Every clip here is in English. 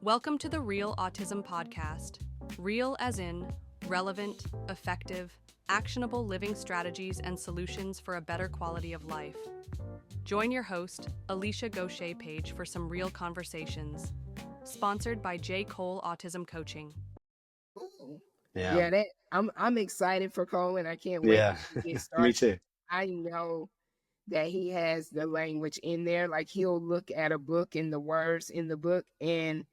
Welcome to the Real Autism Podcast. Real as in relevant, effective, actionable living strategies and solutions for a better quality of life. Join your host, Alicia Gaucher Page, for some real conversations. Sponsored by J. Cole Autism Coaching. Ooh. Yeah. Yeah, that I'm excited for Cole, and I can't wait Yeah. to get Me started. too. I know that he has the language in there. Like, he'll look at a book and the words in the book, and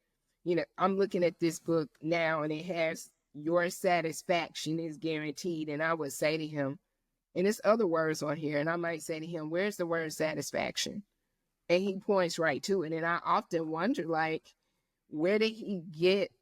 I'm looking at this book now, and it has your satisfaction is guaranteed. And I would say to him, and there's other words on here, and I might say to him, where's the word satisfaction? And he points right to it. And I often wonder, like, where did he get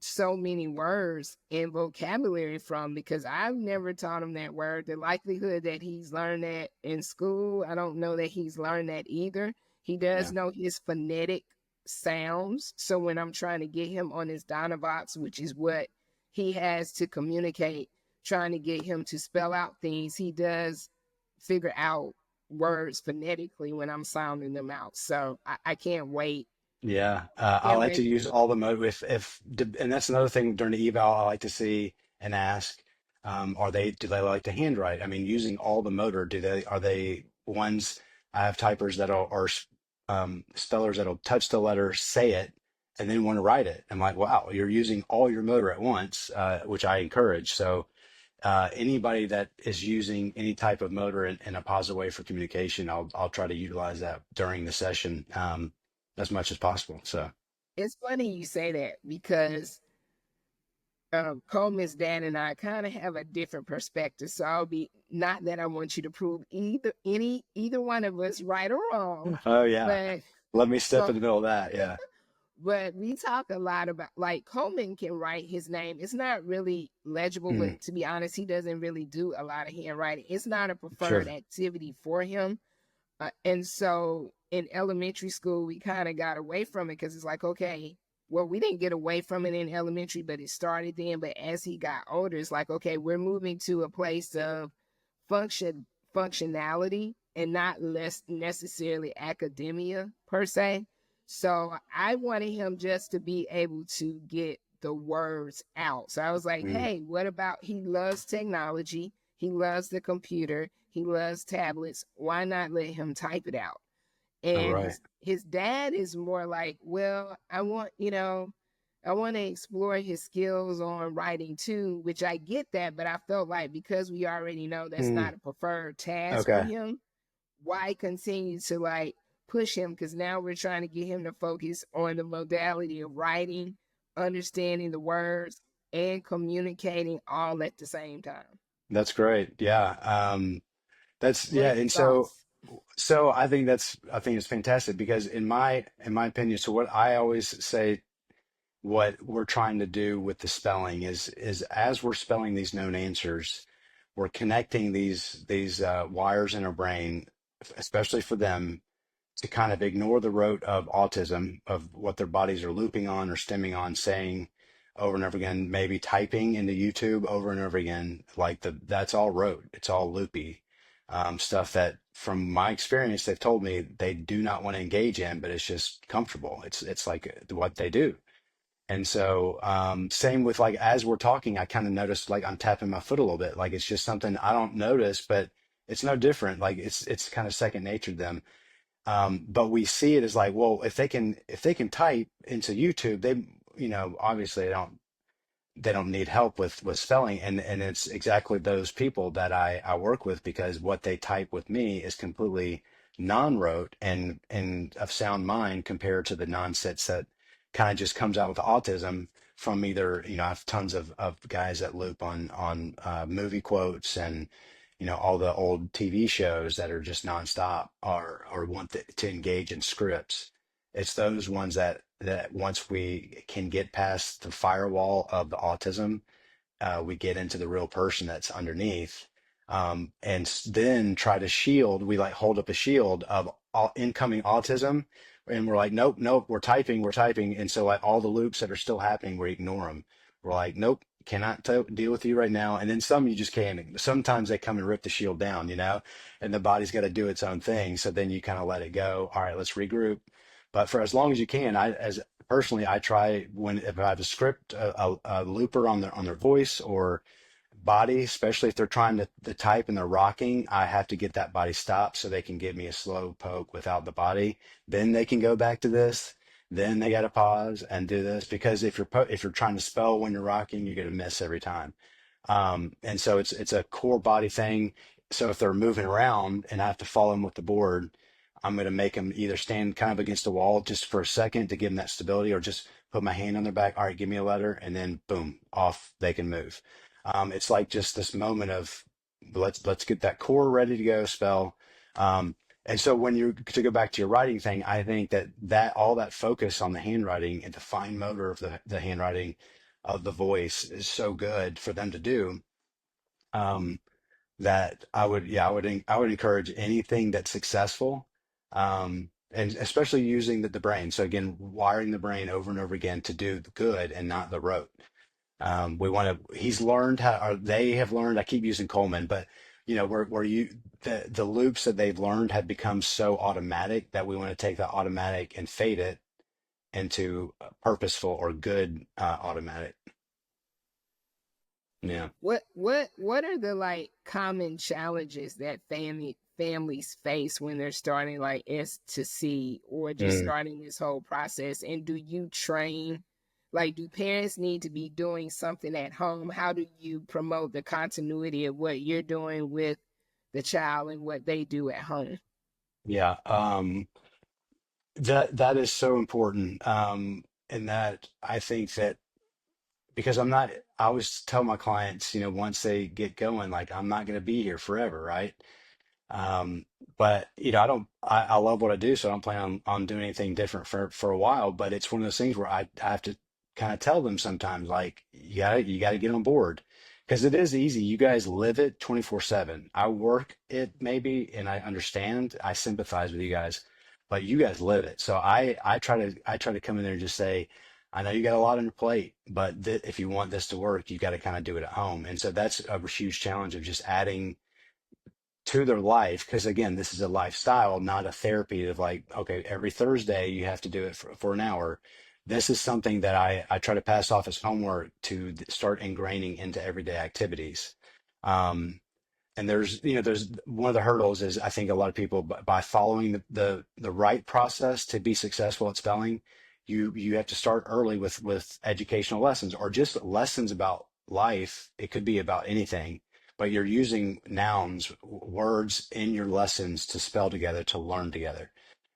so many words and vocabulary from? Because I've never taught him that word. The likelihood that he's learned that in school, I don't know that he's learned that either. He does know his phonetic sounds. So when I'm trying to get him on his Dynavox, which is what he has to communicate, trying to get him to spell out things, he does figure out words phonetically when I'm sounding them out. So I can't wait. Yeah. I Can't like to wait. use all the mode and that's another thing during the eval I like to see and ask, do they like to handwrite? I mean, using all the motor, are they ones, I have typers spellers that'll touch the letter, say it, and then want to write it. I'm like, wow, you're using all your motor at once, which I encourage. So, anybody that is using any type of motor in a positive way for communication, I'll try to utilize that during the session, as much as possible. So It's funny you say that, because Coleman's dad and I kind of have a different perspective. So I'll be, not that I want you to prove either one of us right or wrong, oh yeah, but let me step in so the middle of that. Yeah. but we talk a lot about, like, Coleman can write his name. It's not really legible, Mm, but to be honest, he doesn't really do a lot of handwriting. It's not a preferred sure. activity for him. And so in elementary school, we kind of got away from it, because it's like, okay, well, we didn't get away from it in elementary, but it started then. But as he got older, it's like, okay, we're moving to a place of functionality and not less necessarily academia per se. So I wanted him just to be able to get the words out. So I was like, Mm, hey, what about, he loves technology, he loves the computer, he loves tablets. Why not let him type it out? all And right. his dad is more like, well, I want to explore his skills on writing too, which I get that, but I felt like, because we already know that's Mm, not a preferred task for okay. him, why continue to, like, push him? Because now we're trying to get him to focus on the modality of writing, understanding the words, and communicating all at the same time. That's great. Yeah. What are Yeah. your And so, thoughts? I think it's fantastic because in my opinion, so what I always say, what we're trying to do with the spelling is as we're spelling these known answers, we're connecting these wires in our brain, especially for them, to kind of ignore the rote of autism, of what their bodies are looping on or stemming on, saying over and over again, maybe typing into YouTube over and over again, that's all rote. It's all loopy, stuff that from my experience, they've told me they do not want to engage in, but it's just comfortable. It's like what they do. And so, same with, like, as we're talking, I kind of noticed, like, I'm tapping my foot a little bit. Like, it's just something I don't notice, but it's no different. Like, it's kind of second nature to them. But we see it as like, well, if they can type into YouTube, obviously they don't need help with spelling. And it's exactly those people that I work with, because what they type with me is completely non-rote and of sound mind compared to the nonsense that kind of just comes out with autism from either, I have tons of guys that loop on movie quotes and, all the old TV shows that are just nonstop or want to engage in scripts. It's those ones that once we can get past the firewall of the autism, we get into the real person that's underneath, and then try to shield. We like hold up a shield of all incoming autism, and we're like, nope, nope, we're typing, and so like all the loops that are still happening, we ignore them. We're like, nope, cannot deal with you right now. And then some you just can't. Sometimes they come and rip the shield down, and the body's got to do its own thing. So then you kind of let it go. All right, let's regroup. But for as long as you can, as personally, I try when if I have a script, a looper on their voice or body, especially if they're trying to type and they're rocking, I have to get that body stopped so they can give me a slow poke without the body. Then they can go back to this. Then they got to pause and do this because if you're trying to spell when you're rocking, you're going to miss every time. And so it's a core body thing. So if they're moving around and I have to follow them with the board, I'm going to make them either stand kind of against the wall just for a second to give them that stability, or just put my hand on their back. All right, give me a letter, and then boom, off they can move. It's like just this moment of let's get that core ready to go spell. And so when you to go back to your writing thing, I think that all that focus on the handwriting and the fine motor of the handwriting of the voice is so good for them to do. Um, that I would encourage anything that's successful, and especially using the brain. So again, wiring the brain over and over again to do the good and not the rote. We want to. He's learned how, or they have learned. I keep using Coleman, but where you the loops that they've learned have become so automatic that we want to take that automatic and fade it into purposeful or good automatic. Yeah. What are the like common challenges that families face when they're starting like S2C or just Mm. starting this whole process? And do you train, like, do parents need to be doing something at home? How do you promote the continuity of what you're doing with the child and what they do at home? Yeah. That is so important. And that I think that because I always tell my clients, once they get going, like I'm not going to be here forever, right? Um, but I love what I do, so I don't plan on doing anything different for a while. But it's one of those things where I have to kind of tell them sometimes, like, you gotta get on board. Because it is easy. You guys live it 24/7. I work it maybe, and I understand, I sympathize with you guys, but you guys live it. So I try to come in there and just say, I know you got a lot on your plate, but if you want this to work, you got to kind of do it at home. And so that's a huge challenge of just adding to their life, because again, this is a lifestyle, not a therapy of like, okay, every Thursday you have to do it for an hour. This is something that I try to pass off as homework to start ingraining into everyday activities. Um, and there's one of the hurdles is I think a lot of people by following the right process to be successful at spelling, you have to start early with educational lessons or just lessons about life. It could be about anything, but you're using nouns, words in your lessons to spell together, to learn together.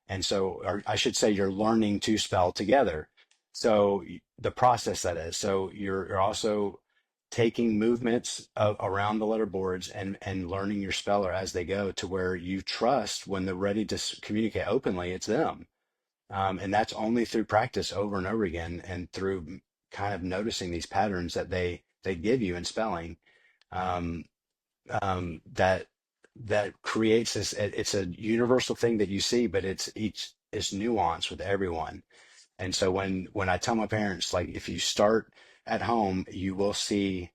And so, or I should say, you're learning to spell together. So the process that is. So you're also taking movements around the letter boards and learning your speller as they go to where you trust when they're ready to communicate openly, it's them. And that's only through practice over and over again and through kind of noticing these patterns that they give you in spelling. Um, that creates this. It's a universal thing that you see, but it's nuanced with everyone. And so when I tell my parents, like, if you start at home, you will see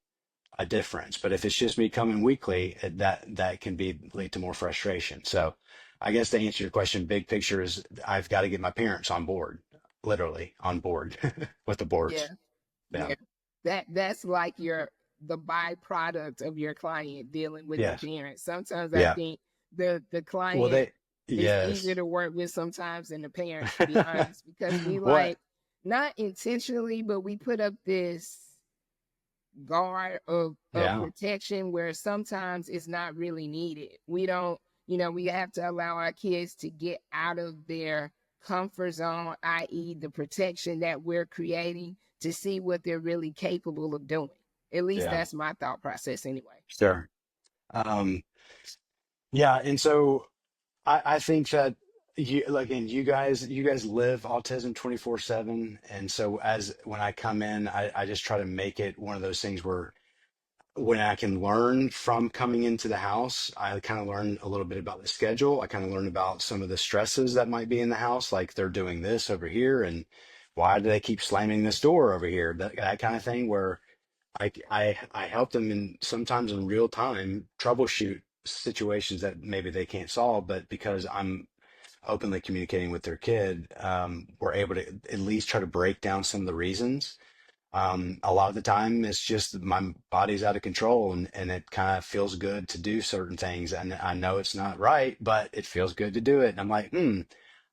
a difference. But if it's just me coming weekly, that can lead to more frustration. So I guess to answer your question, big picture is I've got to get my parents on board, literally on board with the Yeah. boards. Yeah. Yeah. That's like the byproduct of your client dealing with the Yes. parents. Sometimes I Yeah. think the Well, client is easier yes. to work with sometimes than the parent, to be honest, because we What? like, not intentionally, but we put up this guard of Yeah. protection where sometimes it's not really needed. We don't, we have to allow our kids to get out of their comfort zone, i.e., the protection that we're creating, to see what they're really capable of doing. At least Yeah. that's my thought process anyway. Sure. Um, yeah. And so I think that you guys live autism 24/7. And so as when I come in, I just try to make it one of those things where when I can learn from coming into the house, I kind of learn a little bit about the schedule. I kind of learn about some of the stresses that might be in the house, like they're doing this over here, and why do they keep slamming this door over here? That kind of thing, where I help them sometimes in real time troubleshoot situations that maybe they can't solve, but because openly communicating with their kid, were able to at least try to break down some of the reasons. A lot of the time it's just my body's out of control, and it kind of feels good to do certain things. And I know it's not right, but it feels good to do it. And I'm like,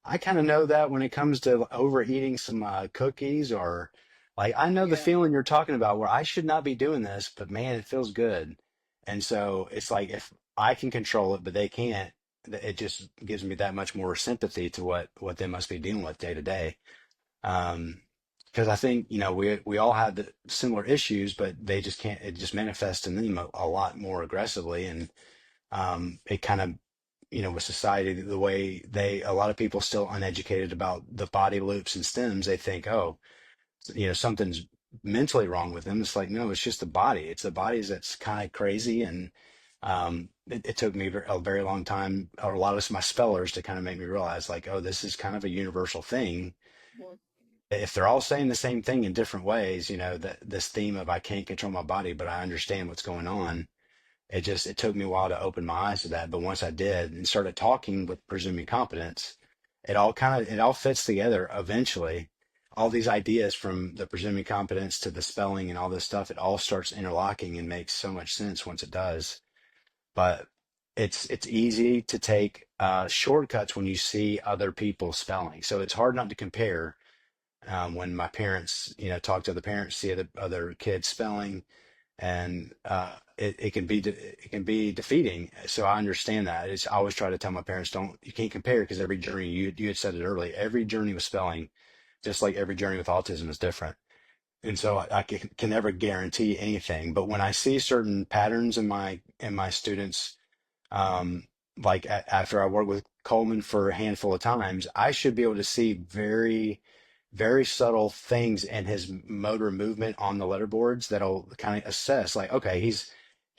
I kind of know that when it comes to overeating some cookies, or like, I know the Yeah. feeling you're talking about where I should not be doing this, but man, it feels good. And so it's like, if I can control it, but they can't, it just gives me that much more sympathy to what they must be dealing with day to day. Um, because I think, we all have the similar issues, but they just can't, it just manifests in them a lot more aggressively. And it kind of, with society, the way a lot of people still uneducated about the body loops and stems, they think, oh, something's mentally wrong with them. It's like, no, it's just the body. It's the bodies that's kind of crazy. And it took me a very long time, or a lot of my spellers, to kind of make me realize, like, oh, this is kind of a universal thing. Mhm. If they're all saying the same thing in different ways, that this theme of I can't control my body, but I understand what's going on. It took me a while to open my eyes to that. But once I did and started talking with presuming competence, it all fits together eventually. All these ideas, from the presuming competence to the spelling and all this stuff, it all starts interlocking and makes so much sense once it does. But it's easy to take shortcuts when you see other people spelling. So it's hard not to compare. When my parents, talk to other parents, see other kids spelling, and it can be defeating. So I understand that. I always try to tell my parents, you can't compare, because every journey, you had said it early, every journey with spelling, just like every journey with autism, is different. And so I can never guarantee anything. But when I see certain patterns in my students, um, like after I worked with Coleman for a handful of times, I should be able to see very, very subtle things in his motor movement on the letterboards that'll kind of assess, like, okay,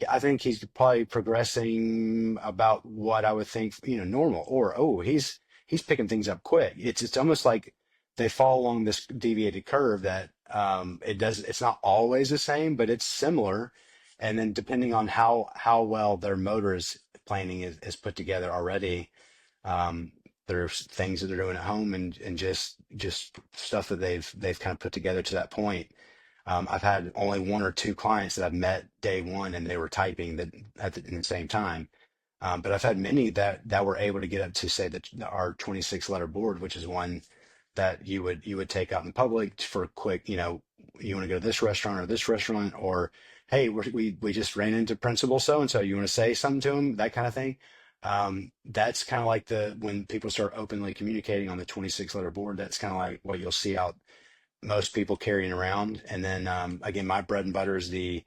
I think he's probably progressing about what I would think, normal, or, oh, he's picking things up quick. It's almost like they fall along this deviated curve that, it's not always the same, but it's similar. And then depending on how well their motor planning is put together already, um, there's things that they're doing at home, and just stuff that they've kind of put together to that point. I've had only one or two clients that I've met day one, and they were typing that in the same time. But I've had many that were able to get up to, say, that our 26 letter board, which is one that you would take out in public for a quick, you want to go to this restaurant or this restaurant, or hey, we just ran into principal so and so. You want to say something to him, that kind of thing. That's kind of like when people start openly communicating on the 26 letter board. That's kind of like what you'll see out most people carrying around. And then again, my bread and butter is the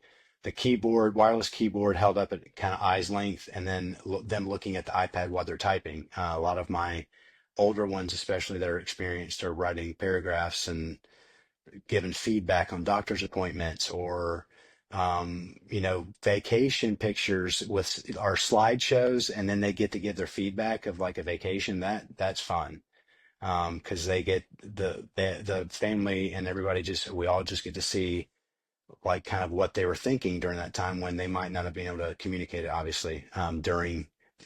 keyboard, wireless keyboard held up at kind of eyes length, and then them looking at the iPad while they're typing. A lot of my older ones, especially that are experienced, are writing paragraphs and giving feedback on doctor's appointments, or vacation pictures with our slideshows, and then they get to give their feedback of like a vacation. That's fun, because they get the family and everybody, we all just get to see, like, kind of what they were thinking during that time when they might not have been able to communicate it, obviously,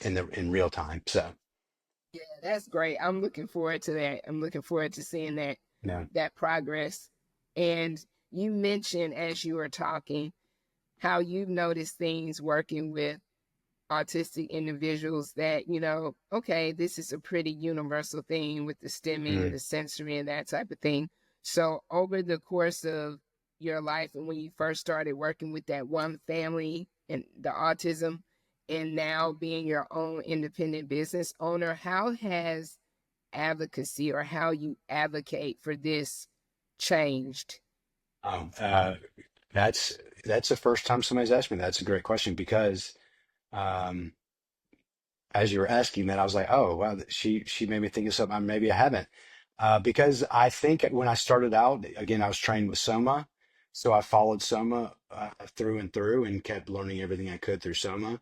in real time. So Yeah, that's great. I'm looking forward to that. I'm looking forward to seeing yeah. that progress. And you mentioned, as you were talking, how you've noticed things working with autistic individuals that, okay, this is a pretty universal thing with the stimming, Mhm. the sensory, and that type of thing. So over the course of your life, and when you first started working with that one family and the autism, and now being your own independent business owner, how has advocacy, or how you advocate for this, changed? Um, uh, that's the first time somebody's asked me. That's a great question, because um, as you were asking that, I was like, oh wow, she made me think of something maybe I haven't. Because I think when I started out, again, I was trained with Soma, so I followed Soma through and through, and kept learning everything I could through Soma.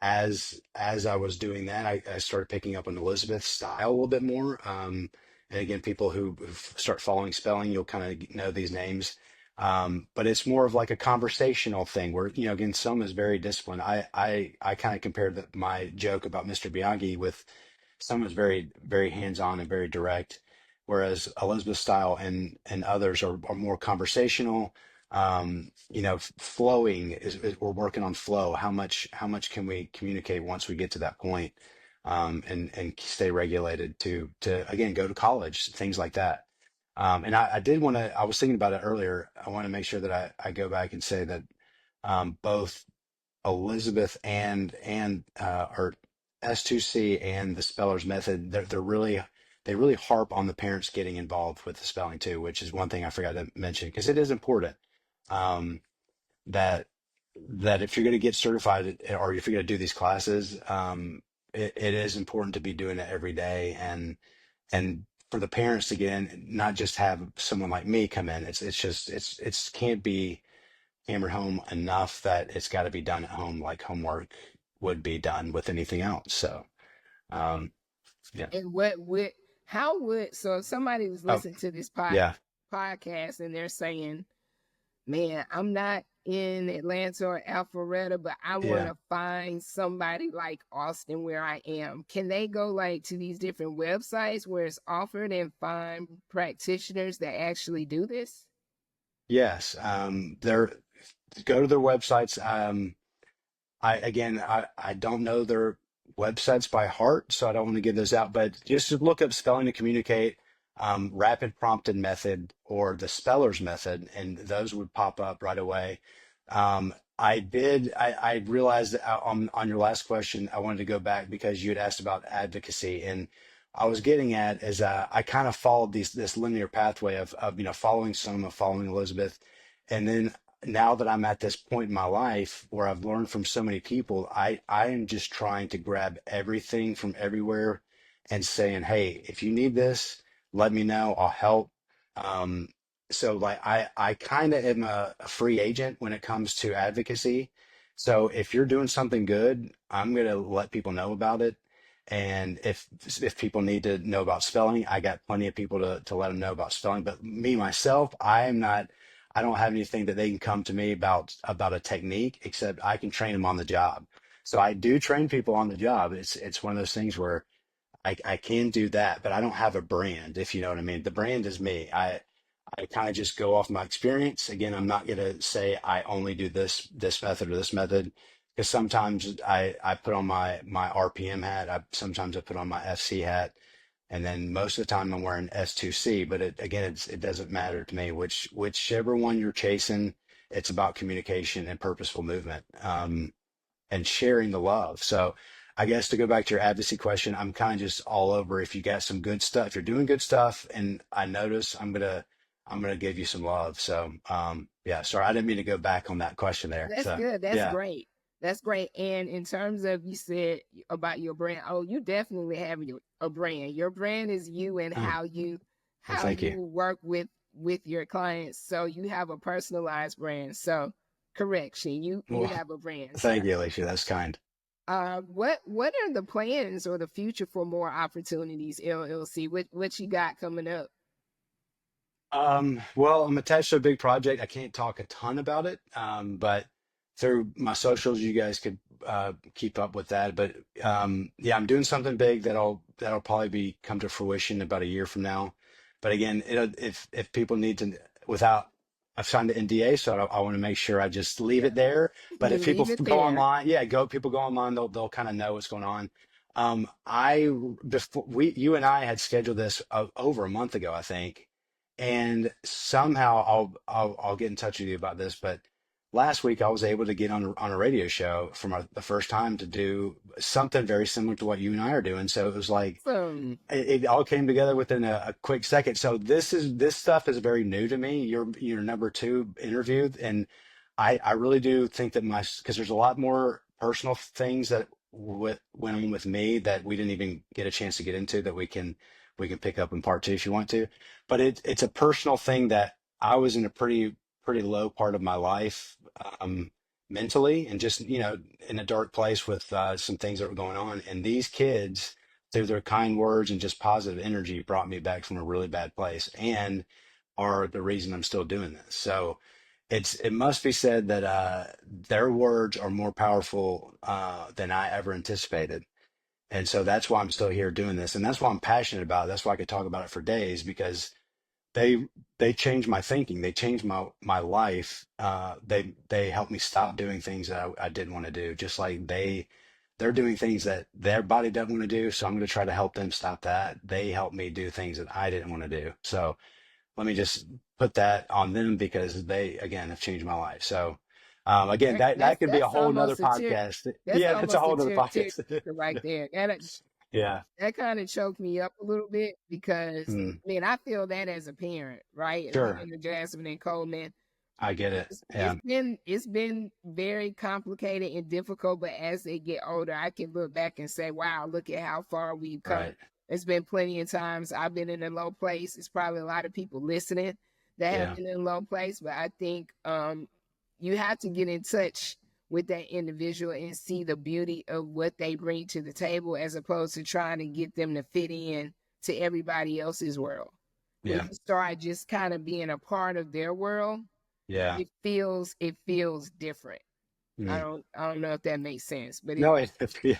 As I was doing that, I started picking up on Elizabeth's style a little bit more. And again, people who start following spelling, you'll kind of know these names. But it's more of like a conversational thing where, again, Soma is very disciplined. I kind of compared my joke about Mr. Miyagi with some is very, very hands-on and very direct, whereas Elizabeth's style and others are more conversational. Flowing we're working on flow. How much can we communicate once we get to that point, and stay regulated to again go to college, things like that. And I did want to. I was thinking about it earlier. I want to make sure that I go back and say that both Elizabeth or S2C and the speller's method, they really harp on the parents getting involved with the spelling too, which is one thing I forgot to mention because it is important, um, that if you're going to get certified or if you're going to do these classes, it is important to be doing it every day, and for the parents to get in, not just have someone like me come in. It's can't be hammered home enough that it's got to be done at home like homework would be done with anything else. So, um, yeah. And how would, so if somebody was Oh, listening to this yeah, podcast and they're saying, man, I'm not in Atlanta or Alpharetta, but I want yeah. to find somebody like Austin where I am. Can they go like to these different websites where it's offered and find practitioners that actually do this? Yes. Go to their websites. I don't know their websites by heart, so I don't want to give those out. But just to look up spelling to communicate, rapid prompted method, or the speller's method, and those would pop up right away. I realized that on your last question, I wanted to go back because you had asked about advocacy, and I was getting at is I kind of followed this linear pathway of following some of following Elizabeth, and then now that I'm at this point in my life where I've learned from so many people, I am just trying to grab everything from everywhere and saying, hey, if you need this, let me know. I'll help. Um, so like I kind of am a free agent when it comes to advocacy. So if you're doing something good, I'm gonna let people know about it. And if people need to know about spelling, I got plenty of people to let them know about spelling. But me myself, I don't have anything that they can come to me about a technique, except I can train them on the job. So I do train people on the job. It's one of those things where I can do that, but I don't have a brand, if you know what I mean. The brand is me. I kind of just go off my experience. Again, I'm not gonna say I only do this method or this method, because sometimes I put on my RPM hat. Sometimes I put on my FC hat, and then most of the time I'm wearing S2C. But it doesn't matter to me whichever one you're chasing. It's about communication and purposeful movement, and sharing the love. So I guess to go back to your advocacy question, I'm kind of just all over. If you got some good stuff, if you're doing good stuff, and I notice, I'm gonna give you some love. So yeah, sorry, I didn't mean to go back on that question there. That's So good. That's yeah, great. That's great. And in terms of, you said about your brand, oh, you definitely have a brand. Your brand is you and oh, well, how thank you. you work with your clients. So you have a personalized brand. So correction, you Well, have a brand, thank sir. you, Alicia. That's kind. What are the plans or the future for More Opportunities LLC? What you got coming up? Well, I'm attached to a big project. I can't talk a ton about it, but through my socials, you guys could keep up with that. But yeah, I'm doing something big that'll probably be come to fruition about a year from now. But again, if people need to, without, I've signed an NDA, so I want to make sure I just leave it there. But You if people leave it go there. online, yeah, people go online, they'll kind of know what's going on. Before you and I had scheduled this over a month ago, I think, and somehow I'll get in touch with you about this. But last week I was able to get on a radio show for the first time to do something very similar to what you and I are doing. So it was like Awesome. it all came together within a quick second. So this stuff is very new to me. Your number two interview, and I really do think that because there's a lot more personal things that went on with me that we didn't even get a chance to get into, that we can pick up in part two if you want to. But it's a personal thing that I was in a pretty low part of my life, mentally, and just in a dark place with some things that were going on. And these kids, through their kind words and just positive energy, brought me back from a really bad place, and are the reason I'm still doing this. So it must be said that their words are more powerful than I ever anticipated. And so that's why I'm still here doing this. And that's why I'm passionate about it. That's why I could talk about it for days, because they they changed my thinking. They changed my life. They helped me stop doing things that I didn't want to do. Just like they're doing things that their body doesn't want to do. So I'm going to try to help them stop that. They helped me do things that I didn't want to do. So let me just put that on them, because they, again, have changed my life. So again, that could be a That's whole nother almost a tear. podcast. That's Yeah, that's a almost a whole nother tear podcast. right there. And Yeah. that kind of choked me up a little bit because, Mm, I mean, I feel that as a parent, right? And sure. being the Jasmine and Coleman, I get it. it's, Yeah. it's been very complicated and difficult. But as they get older, I can look back and say, "Wow, look at how far we've come." Right. It's been plenty of times I've been in a low place. It's probably a lot of people listening that have Yeah. been in a low place, but I think you have to get in touch with that individual and see the beauty of what they bring to the table, as opposed to trying to get them to fit in to everybody else's world. When Yeah. you start just kind of being a part of their world, Yeah. it feels different. Mm. I don't know if that makes sense, but it No, yeah,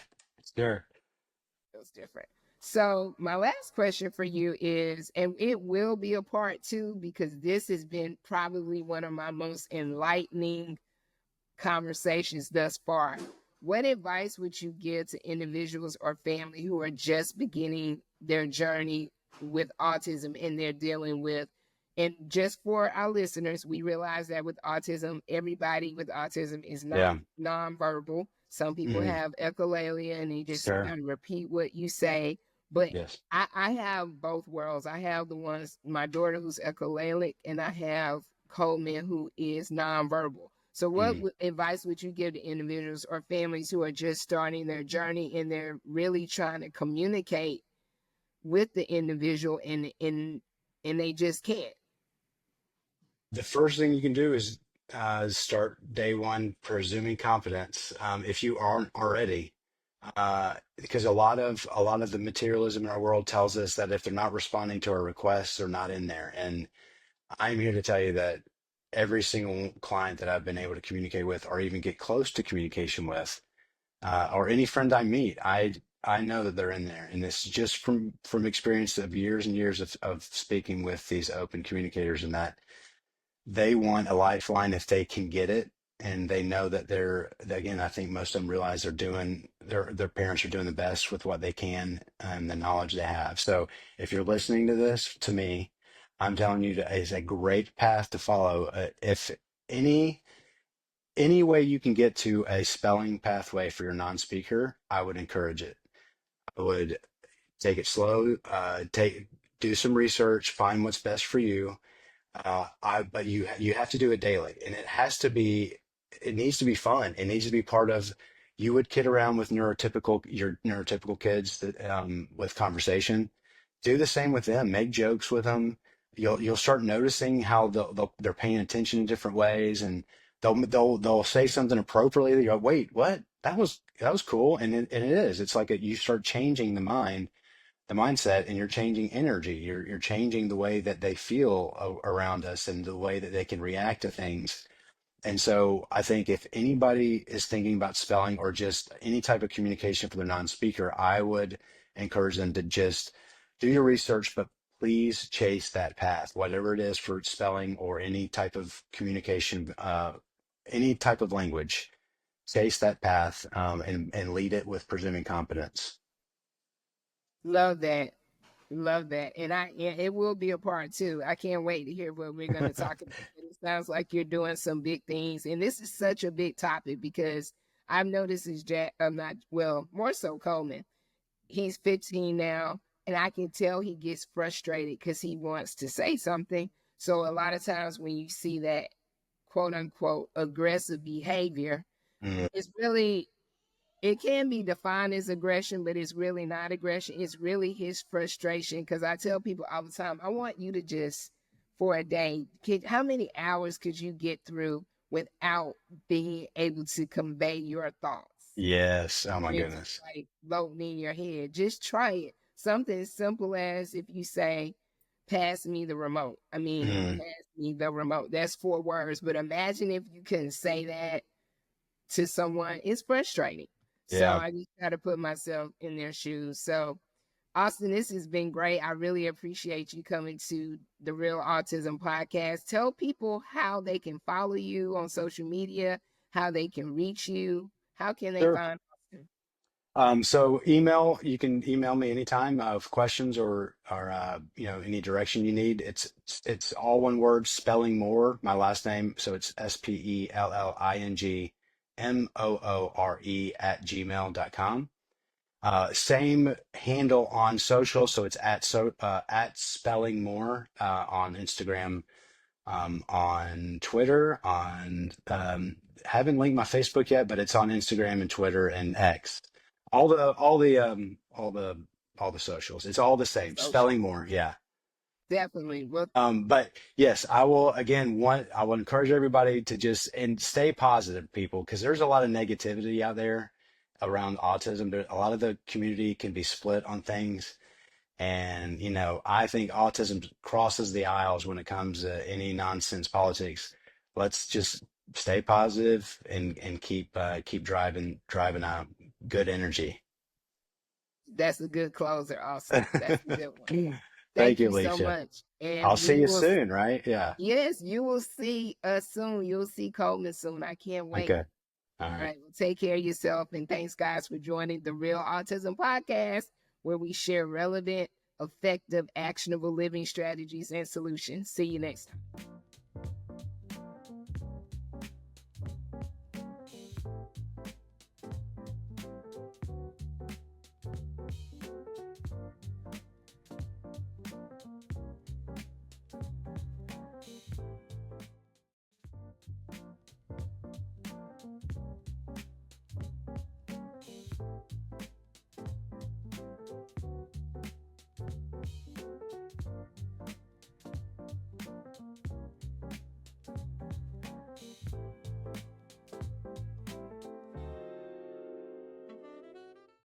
sure. feels different. So my last question for you is, and it will be a part two, because this has been probably one of my most enlightening conversations thus far. What advice would you give to individuals or family who are just beginning their journey with autism and they're dealing with, and just for our listeners, we realize that with autism, everybody with autism is not Yeah. nonverbal. Some people Mm. have echolalia and they just Sure. kind of repeat what you say. But Yes. I have both worlds. I have the ones, my daughter who's echolalic, and I have Coleman who is nonverbal. So what Mm. advice would you give to individuals or families who are just starting their journey and they're really trying to communicate with the individual and they just can't? The first thing you can do is start day one presuming competence, if you aren't already, because a lot of the materialism in our world tells us that if they're not responding to our requests, they're not in there. And I'm here to tell you that every single client that I've been able to communicate with, or even get close to communication with, or any friend I meet, I know that they're in there. And this is just from experience of years and years of speaking with these open communicators, and that they want a lifeline if they can get it. And they know that again, I think most of them realize their parents are doing the best with what they can and the knowledge they have. So if you're listening to this, to me, I'm telling you that is a great path to follow. If any way you can get to a spelling pathway for your non-speaker, I would encourage it. I would take it slow, do some research, find what's best for you. But you have to do it daily, and it needs to be fun. It needs to be part of, you would kid around with your neurotypical kids that, with conversation. Do the same with them. Make jokes with them. You'll start noticing how they're paying attention in different ways, and they'll say something appropriately. You go, wait, what? That was cool, and it is. It's like you start changing the mindset, and you're changing energy. You're changing the way that they feel around us and the way that they can react to things. And so I think if anybody is thinking about spelling or just any type of communication for their non-speaker, I would encourage them to just do your research, but please chase that path, whatever it is for spelling or any type of communication, any type of language. Chase that path, and lead it with presuming competence. Love that. Love that. And it will be a part two. I can't wait to hear what we're going to talk about. It sounds like you're doing some big things. And this is such a big topic, because I've noticed is Jack, not, well, more so Coleman. He's 15 now, and I can tell he gets frustrated because he wants to say something. So a lot of times when you see that quote unquote aggressive behavior, Mm, it's really, it can be defined as aggression, but it's really not aggression. It's really his frustration. Because I tell people all the time, I want you to just, for a day, how many hours could you get through without being able to convey your thoughts? yes. Oh my It's goodness. like floating in your head. Just try it. Something as simple as if you say, pass me the remote. I mean, Mm, pass me the remote. That's 4 words. But imagine if you couldn't say that to someone. It's frustrating. So Yeah. I just try to put myself in their shoes. So Austin, this has been great. I really appreciate you coming to the Real Autism Podcast. Tell people how they can follow you on social media, how they can reach you. How can they Sure. find Austin? So you can email me anytime of questions or any direction you need. It's all one word, spelling Moore, my last name. So it's SPELLINGMOORE @gmail.com. Same handle on social, so it's at spelling more on Instagram, on Twitter, on haven't linked my Facebook yet, but it's on Instagram and Twitter and X. All the socials. It's all the same. Social. Spelling more, yeah. Definitely. Well, But yes, I will encourage everybody to just and stay positive, people, because there's a lot of negativity out there around autism. A lot of the community can be split on things. And, I think autism crosses the aisles when it comes to any nonsense politics. Let's just stay positive and keep driving good energy. that's a good closer, Austin. That's a good one. Thank Thank you, you so Alicia. much. And I'll see we you will, soon, right? Yeah. yes, you will see us soon. You'll see Coleman soon. I can't wait. Okay. All All right. right. Well, take care of yourself. And thanks, guys, for joining the Real Autism Podcast, where we share relevant, effective, actionable living strategies and solutions. See you next time.